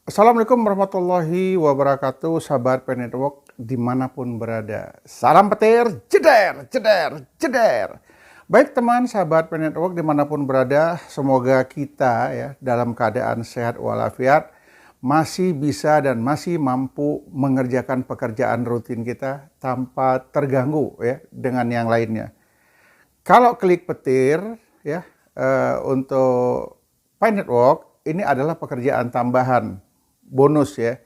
Assalamualaikum warahmatullahi wabarakatuh, sahabat Pen Network dimanapun berada. Salam petir, jeder, jeder, jeder. Baik teman sahabat Pen Network dimanapun berada, semoga kita ya dalam keadaan sehat walafiat, masih bisa dan masih mampu mengerjakan pekerjaan rutin kita tanpa terganggu ya dengan yang lainnya. Kalau klik petir ya untuk Pen Network ini adalah pekerjaan tambahan. Bonus ya,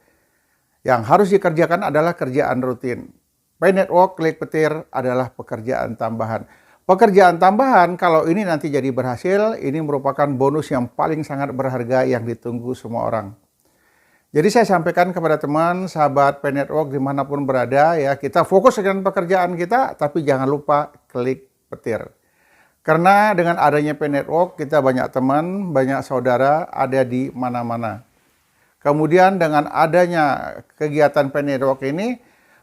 yang harus dikerjakan adalah kerjaan rutin. Pen Network klik petir adalah pekerjaan tambahan. Pekerjaan tambahan kalau ini nanti jadi berhasil, ini merupakan bonus yang paling sangat berharga yang ditunggu semua orang. Jadi saya sampaikan kepada teman, sahabat Pen Network dimanapun berada ya, kita fokus dengan pekerjaan kita, tapi jangan lupa klik petir. Karena dengan adanya Pen Network, kita banyak teman, banyak saudara ada di mana-mana. Kemudian dengan adanya kegiatan Pen Network ini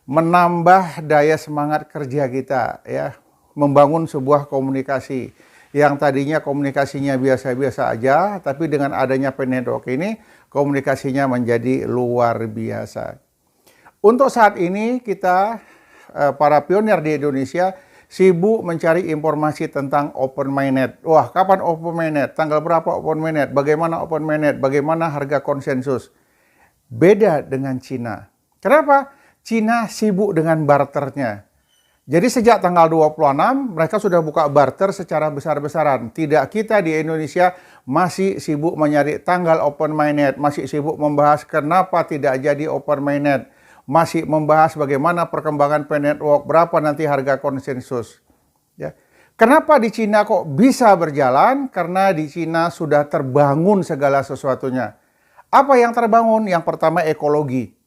menambah daya semangat kerja kita ya, membangun sebuah komunikasi yang tadinya komunikasinya biasa-biasa aja, tapi dengan adanya Pen Network ini komunikasinya menjadi luar biasa. Untuk saat ini kita para pionir di Indonesia sibuk mencari informasi tentang Open Mainnet. Wah, kapan Open Mainnet? Tanggal berapa Open Mainnet? Bagaimana Open Mainnet? Bagaimana harga konsensus? Beda dengan Cina. Kenapa? Cina sibuk dengan barternya. Jadi sejak tanggal 26, mereka sudah buka barter secara besar-besaran. Tidak, kita di Indonesia masih sibuk mencari tanggal Open Mainnet, masih sibuk membahas kenapa tidak jadi Open Mainnet, masih membahas bagaimana perkembangan Pen Network, berapa nanti harga konsensus. Ya. Kenapa di Cina kok bisa berjalan? Karena di Cina sudah terbangun segala sesuatunya. Apa yang terbangun? Yang pertama ekologi.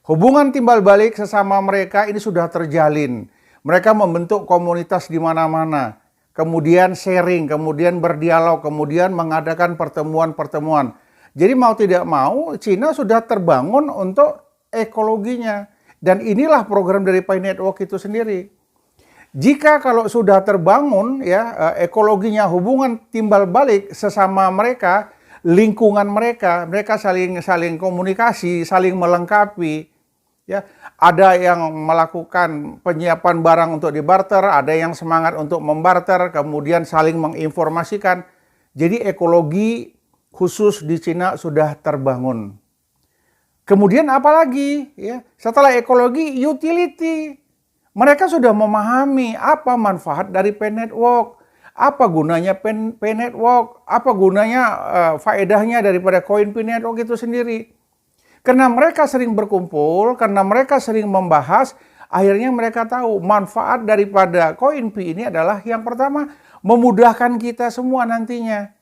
Hubungan timbal balik sesama mereka ini sudah terjalin. Mereka membentuk komunitas di mana-mana. Kemudian sharing, kemudian berdialog, kemudian mengadakan pertemuan-pertemuan. Jadi mau tidak mau, Cina sudah terbangun untuk ekologinya. Dan inilah program dari Pen Network itu sendiri. Jika kalau sudah terbangun ya ekologinya, hubungan timbal balik sesama mereka, lingkungan mereka saling komunikasi, saling melengkapi. Ya, ada yang melakukan penyiapan barang untuk dibarter, ada yang semangat untuk membarter, kemudian saling menginformasikan. Jadi ekologi khusus di Cina sudah terbangun. Kemudian apalagi ya, setelah ekologi, utility. Mereka sudah memahami apa manfaat dari Pen Network, apa gunanya Pen Network, apa gunanya faedahnya daripada koin Pen Network itu sendiri. Karena mereka sering berkumpul, karena mereka sering membahas, akhirnya mereka tahu manfaat daripada koin Pi ini adalah yang pertama memudahkan kita semua nantinya.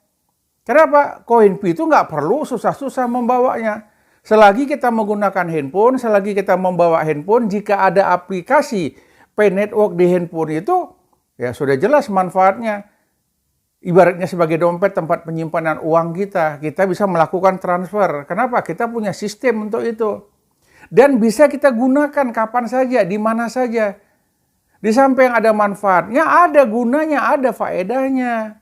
Kenapa? Koin Pi itu nggak perlu susah-susah membawanya. Selagi kita menggunakan handphone, selagi kita membawa handphone, jika ada aplikasi Pen Network di handphone itu, ya sudah jelas manfaatnya. Ibaratnya sebagai dompet tempat penyimpanan uang kita bisa melakukan transfer. Kenapa? Kita punya sistem untuk itu. Dan bisa kita gunakan kapan saja, di mana saja. Di samping ada manfaatnya, ada gunanya, ada faedahnya.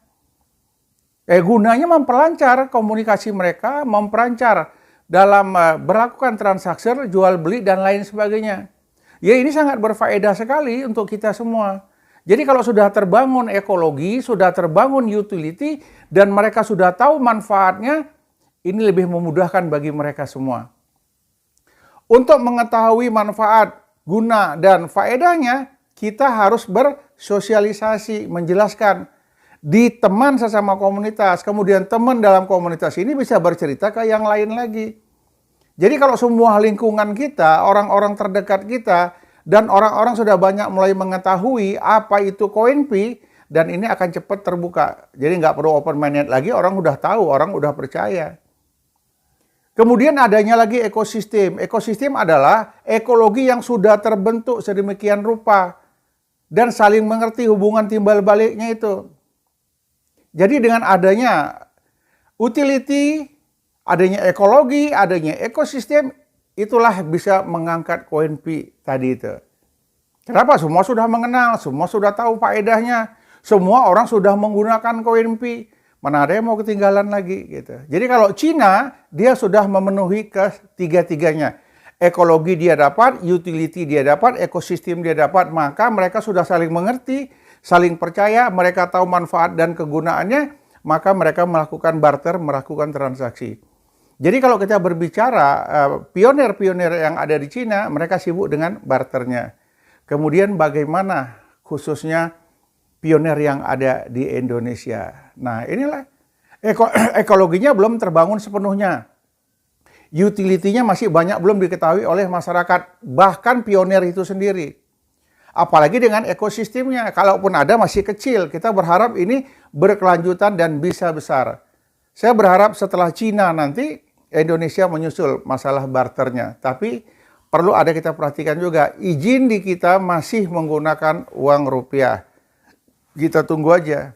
Gunanya memperlancar komunikasi mereka, memperlancar dalam melakukan transaksi, jual beli, dan lain sebagainya. Ya ini sangat berfaedah sekali untuk kita semua. Jadi kalau sudah terbangun ekologi, sudah terbangun utility, dan mereka sudah tahu manfaatnya, ini lebih memudahkan bagi mereka semua. Untuk mengetahui manfaat, guna, dan faedahnya, kita harus bersosialisasi, menjelaskan di teman sesama komunitas, kemudian teman dalam komunitas ini bisa bercerita ke yang lain lagi. Jadi kalau semua lingkungan kita, orang-orang terdekat kita, dan orang-orang sudah banyak mulai mengetahui apa itu koin Pi, dan ini akan cepat terbuka. Jadi nggak perlu Open Mainnet lagi, orang udah tahu, orang udah percaya. Kemudian adanya lagi ekosistem. Ekosistem adalah ekologi yang sudah terbentuk sedemikian rupa, dan saling mengerti hubungan timbal baliknya itu. Jadi dengan adanya utility, adanya ekologi, adanya ekosistem, itulah bisa mengangkat koin Pi tadi itu. Kenapa? Semua sudah mengenal, semua sudah tahu faedahnya. Semua orang sudah menggunakan koin Pi. Mana ada yang mau ketinggalan lagi gitu. Jadi kalau Cina, dia sudah memenuhi ketiga-tiganya. Ekologi dia dapat, utility dia dapat, ekosistem dia dapat, maka mereka sudah saling mengerti, saling percaya, mereka tahu manfaat dan kegunaannya, maka mereka melakukan barter, melakukan transaksi. Jadi kalau kita berbicara pionir-pionir yang ada di Cina, mereka sibuk dengan barternya. Kemudian bagaimana khususnya pionir yang ada di Indonesia. Nah inilah ekologinya belum terbangun sepenuhnya. Utility-nya masih banyak belum diketahui oleh masyarakat, bahkan pionir itu sendiri. Apalagi dengan ekosistemnya, kalaupun ada masih kecil. Kita berharap ini berkelanjutan dan bisa besar. Saya berharap setelah Cina nanti Indonesia menyusul masalah barternya. Tapi perlu ada kita perhatikan juga, izin di kita masih menggunakan uang rupiah. Kita tunggu aja.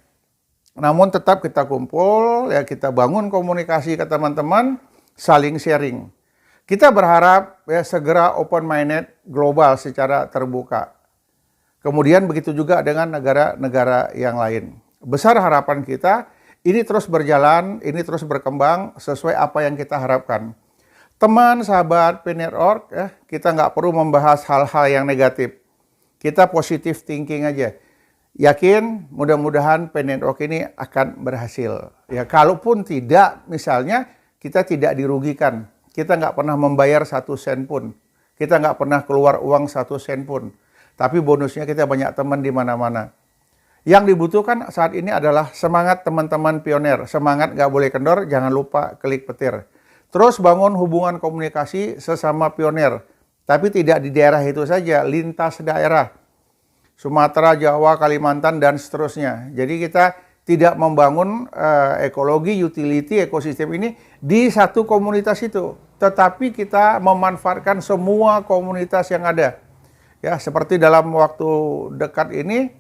Namun tetap kita kumpul, ya kita bangun komunikasi ke teman-teman, saling sharing. Kita berharap ya segera open-minded global secara terbuka. Kemudian begitu juga dengan negara-negara yang lain. Besar harapan kita, ini terus berjalan, ini terus berkembang sesuai apa yang kita harapkan. Teman, sahabat, P-Network, ya, kita nggak perlu membahas hal-hal yang negatif. Kita positive thinking aja. Yakin mudah-mudahan P-Network ini akan berhasil. Ya, kalaupun tidak, misalnya kita tidak dirugikan. Kita nggak pernah membayar 1 sen pun. Kita nggak pernah keluar uang 1 sen pun. Tapi bonusnya kita banyak teman di mana-mana. Yang dibutuhkan saat ini adalah semangat teman-teman pionir. Semangat nggak boleh kendor, jangan lupa klik petir. Terus bangun hubungan komunikasi sesama pionir. Tapi tidak di daerah itu saja, lintas daerah. Sumatera, Jawa, Kalimantan, dan seterusnya. Jadi kita tidak membangun ekologi, utility, ekosistem ini di satu komunitas itu. Tetapi kita memanfaatkan semua komunitas yang ada. Ya, seperti dalam waktu dekat ini,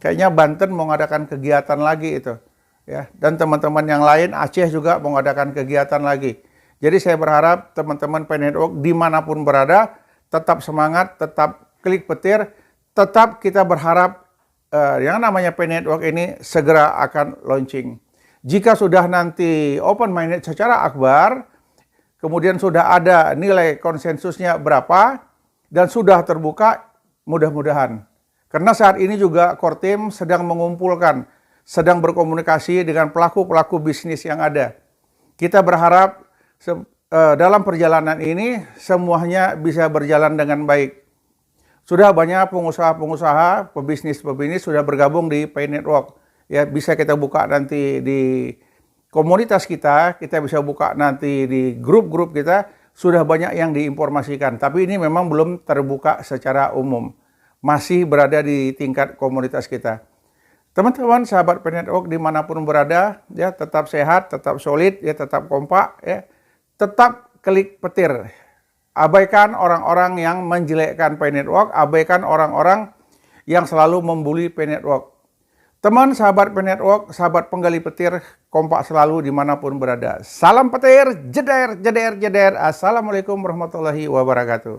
kayaknya Banten mau mengadakan kegiatan lagi itu. Ya, dan teman-teman yang lain, Aceh juga mau mengadakan kegiatan lagi. Jadi saya berharap teman-teman P-Network dimanapun berada, tetap semangat, tetap klik petir, tetap kita berharap yang namanya P-Network ini segera akan launching. Jika sudah nanti open-minded secara akbar, kemudian sudah ada nilai konsensusnya berapa, dan sudah terbuka, mudah-mudahan. Karena saat ini juga core team sedang mengumpulkan, sedang berkomunikasi dengan pelaku-pelaku bisnis yang ada. Kita berharap dalam perjalanan ini semuanya bisa berjalan dengan baik. Sudah banyak pengusaha-pengusaha, pebisnis-pebisnis sudah bergabung di P-Network. Ya, bisa kita buka nanti di komunitas kita bisa buka nanti di grup-grup kita, sudah banyak yang diinformasikan. Tapi ini memang belum terbuka secara umum. Masih berada di tingkat komunitas kita. Teman-teman, sahabat P-Network dimanapun berada, ya tetap sehat, tetap solid, ya tetap kompak, ya tetap klik petir. Abaikan orang-orang yang menjelekkan P-Network, abaikan orang-orang yang selalu membuli P-Network. Teman, sahabat P-Network, sahabat penggali petir, kompak selalu dimanapun berada. Salam petir, jeder, jeder, jeder. Assalamualaikum warahmatullahi wabarakatuh.